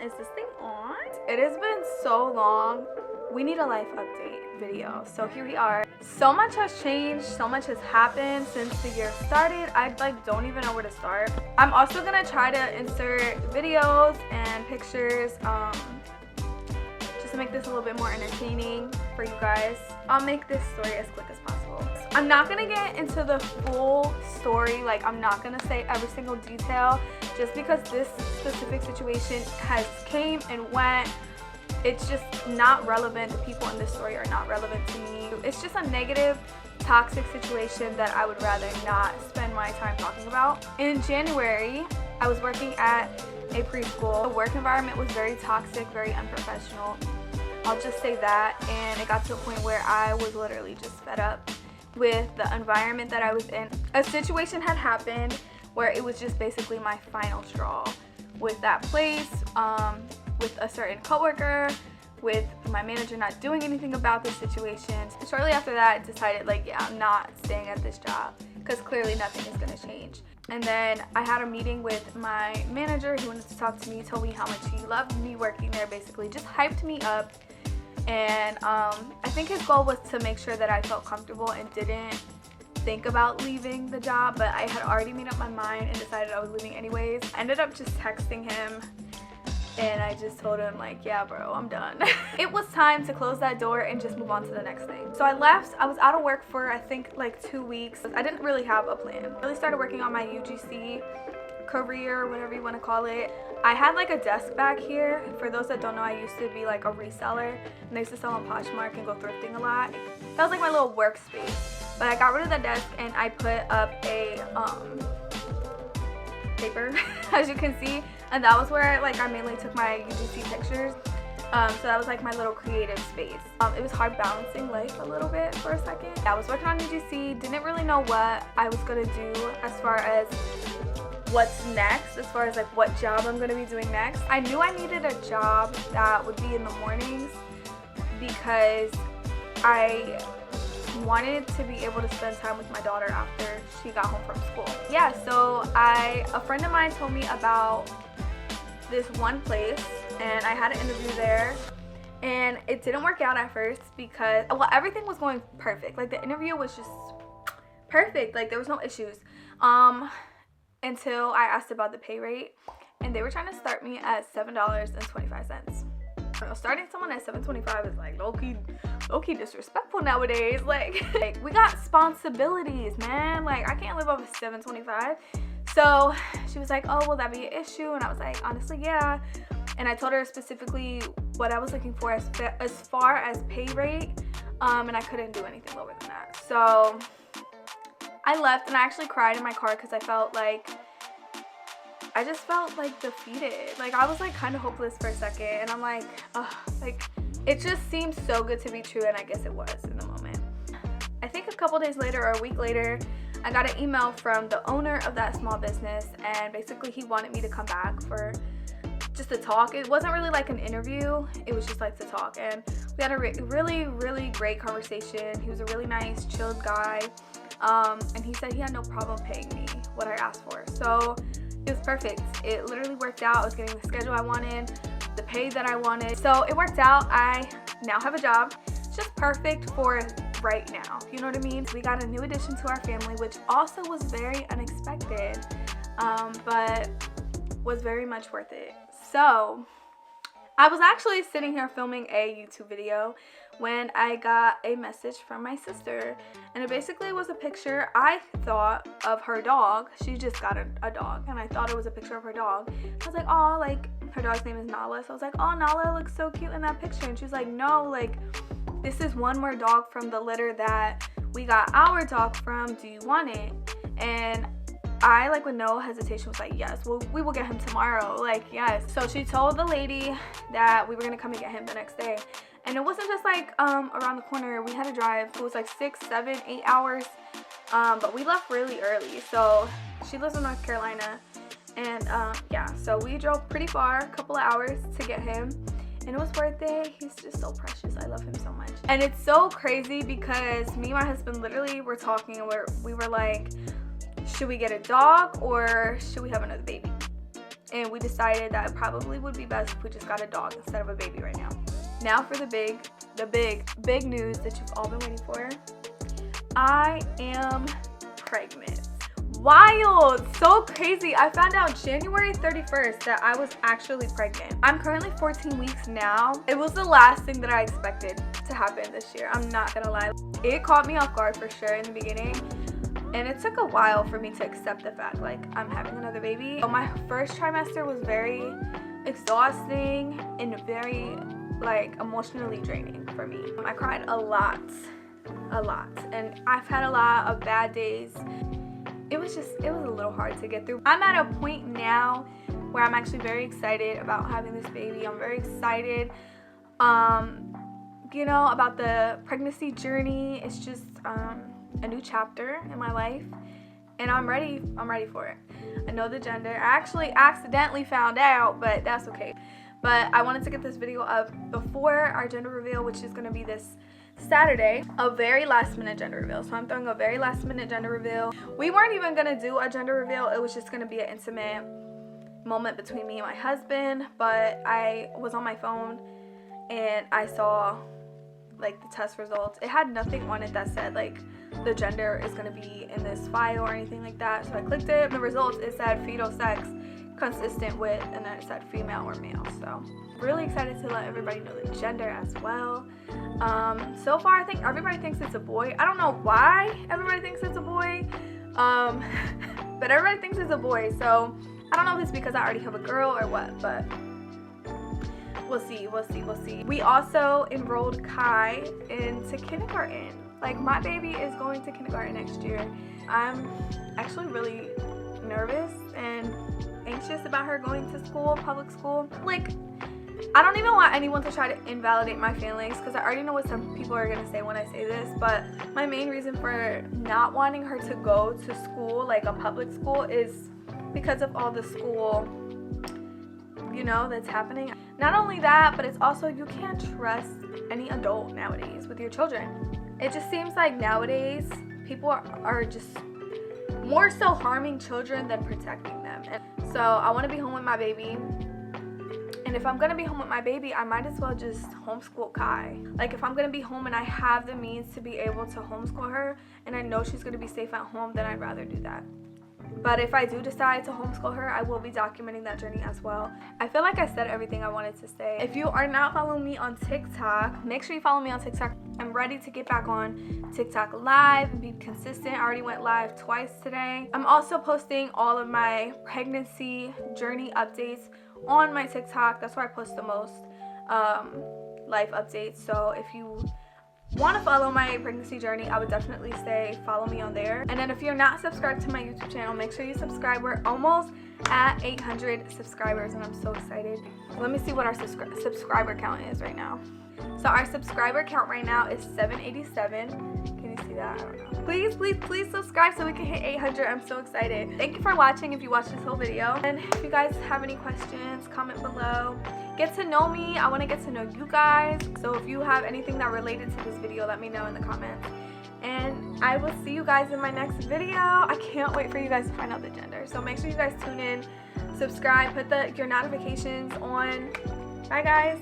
Is this thing on? It has been so long. We need a life update video. So here we are. So much has changed. So much has happened since the year started. I don't even know where to start. I'm also gonna try to insert videos and pictures just to make this a little bit more entertaining for you guys. I'll make this story as quick as possible. I'm not gonna get into the full story. Like, I'm not gonna say every single detail just because this specific situation has came and went. It's just not relevant. The people in this story are not relevant to me. It's just a negative, toxic situation that I would rather not spend my time talking about. In January, I was working at a preschool. The work environment was very toxic, very unprofessional. I'll just say that. And it got to a point where I was literally just fed up with the environment that I was in. A situation had happened where it was just basically my final straw with that place, with a certain coworker, with my manager not doing anything about this situation. Shortly after that, I decided, like, yeah, I'm not staying at this job because clearly nothing is gonna change. And then I had a meeting with my manager. He wanted to talk to me, told me how much he loved me working there, basically just hyped me up. And I think his goal was to make sure that I felt comfortable and didn't think about leaving the job, but I had already made up my mind and decided I was leaving anyways. I ended up just texting him and I just told him, like, yeah bro, I'm done. It was time to close that door and just move on to the next thing. So I left. I was out of work for I think like 2 weeks. I didn't really have a plan. I really started working on my UGC career, whatever you want to call it. I had like a desk back here. For those that don't know, I used to be like a reseller and I used to sell on Poshmark and go thrifting a lot. That was like my little workspace. But I got rid of the desk and I put up a paper, as you can see, and that was where like I mainly took my UGC pictures. So that was like my little creative space. It was hard balancing life a little bit for a second. I was working on UGC, didn't really know what I was gonna do as far as what's next, as far as like what job I'm gonna be doing next. I knew I needed a job that would be in the mornings because I wanted to be able to spend time with my daughter after she got home from school. Yeah, so a friend of mine told me about this one place and I had an interview there and it didn't work out at first because, well, everything was going perfect. Like the interview was just perfect, like there was no issues until I asked about the pay rate and they were trying to start me at $7.25. Starting someone at $7.25 is like low-key disrespectful nowadays. Like we got responsibilities, man. Like I can't live off of $7.25. So she was like, oh, will that be an issue? And I was like, honestly, yeah. And I told her specifically what I was looking for as far as pay rate, and I couldn't do anything lower than that. So I left and I actually cried in my car because I just felt like defeated. Like I was like kind of hopeless for a second and I'm like, ugh, like it just seemed so good to be true, and I guess it was in the moment. I think a couple days later or a week later, I got an email from the owner of that small business and basically he wanted me to come back for just to talk. It wasn't really like an interview, it was just like to talk, and we had a really great conversation. He was a really nice, chilled guy, and he said he had no problem paying me what I asked for. So it was perfect. It literally worked out. I was getting the schedule I wanted, the pay that I wanted. So it worked out. I now have a job. It's just perfect for right now. You know what I mean? We got a new addition to our family, which also was very unexpected, but was very much worth it. So I was actually sitting here filming a YouTube video when I got a message from my sister, and it basically was a picture I thought of her dog. She just got a dog and I thought it was a picture of her dog. I was like, oh, like her dog's name is Nala. So I was like, oh, Nala looks so cute in that picture. And she was like, no, like this is one more dog from the litter that we got our dog from. Do you want it? And I, like, with no hesitation was like, yes, well, we will get him tomorrow. Like, yes. So she told the lady that we were gonna come and get him the next day. And it wasn't just like around the corner. We had to drive. It was like 6, 7, 8 hours. But we left really early. So she lives in North Carolina. And yeah, so we drove pretty far, a couple of hours to get him. And it was worth it. He's just so precious. I love him so much. And it's so crazy because me and my husband literally were talking and we were like, should we get a dog or should we have another baby? and we decided that it probably would be best if we just got a dog instead of a baby right now. Now for the big news that you've all been waiting for. I am pregnant. Wild, so crazy. I found out January 31st that I was actually pregnant. I'm currently 14 weeks now. It was the last thing that I expected to happen this year. I'm not gonna lie. It caught me off guard for sure in the beginning. And it took a while for me to accept the fact, like, I'm having another baby. So my first trimester was very exhausting and very, like, emotionally draining for me. I cried a lot. And I've had a lot of bad days. It was a little hard to get through. I'm at a point now where I'm actually very excited about having this baby. I'm very excited, you know, about the pregnancy journey. It's just, a new chapter in my life, and I'm ready for it. I know the gender. I actually accidentally found out, but that's okay. But I wanted to get this video up before our gender reveal, which is going to be this Saturday, a very last minute gender reveal. So I'm throwing a very last minute gender reveal. We weren't even going to do a gender reveal. It was just going to be an intimate moment between me and my husband, but I was on my phone and I saw like the test results. It had nothing on it that said like the gender is going to be in this file or anything like that. So I clicked it. The results, it said fetal sex consistent with, and then it said female or male. So really excited to let everybody know the gender as well. So far I think everybody thinks it's a boy. I don't know why everybody thinks it's a boy, but everybody thinks it's a boy. So I don't know if it's because I already have a girl or what, but we'll see. We also enrolled Kai into kindergarten. Like, my baby is going to kindergarten next year. I'm actually really nervous and anxious about her going to school, public school. Like, I don't even want anyone to try to invalidate my feelings, because I already know what some people are gonna say when I say this, but my main reason for not wanting her to go to school, like a public school, is because of all the school, you know, that's happening. Not only that, but it's also you can't trust any adult nowadays with your children. It just seems like nowadays people are just more so harming children than protecting them. And so I want to be home with my baby. And if I'm going to be home with my baby, I might as well just homeschool Kai. Like, if I'm going to be home and I have the means to be able to homeschool her and I know she's going to be safe at home, then I'd rather do that. But if I do decide to homeschool her, I will be documenting that journey as well. I feel like I said everything I wanted to say. If you are not following me on TikTok, make sure you follow me on TikTok. I'm ready to get back on TikTok live and be consistent. I already went live twice today. I'm also posting all of my pregnancy journey updates on my TikTok. That's where I post the most life updates. So if you want to follow my pregnancy journey, I would definitely say follow me on there. And then if you're not subscribed to my YouTube channel, make sure you subscribe. We're almost at 800 subscribers and I'm so excited. Let me see what our subscriber count is right now. So our subscriber count right now is 787. Can you see that? I don't know. Please subscribe so we can hit 800. I'm so excited. Thank you for watching if you watched this whole video. And if you guys have any questions, comment below. Get to know me. I want to get to know you guys. So if you have anything that related to this video, let me know in the comments. And I will see you guys in my next video. I can't wait for you guys to find out the gender. So make sure you guys tune in, subscribe, put your notifications on. Bye guys.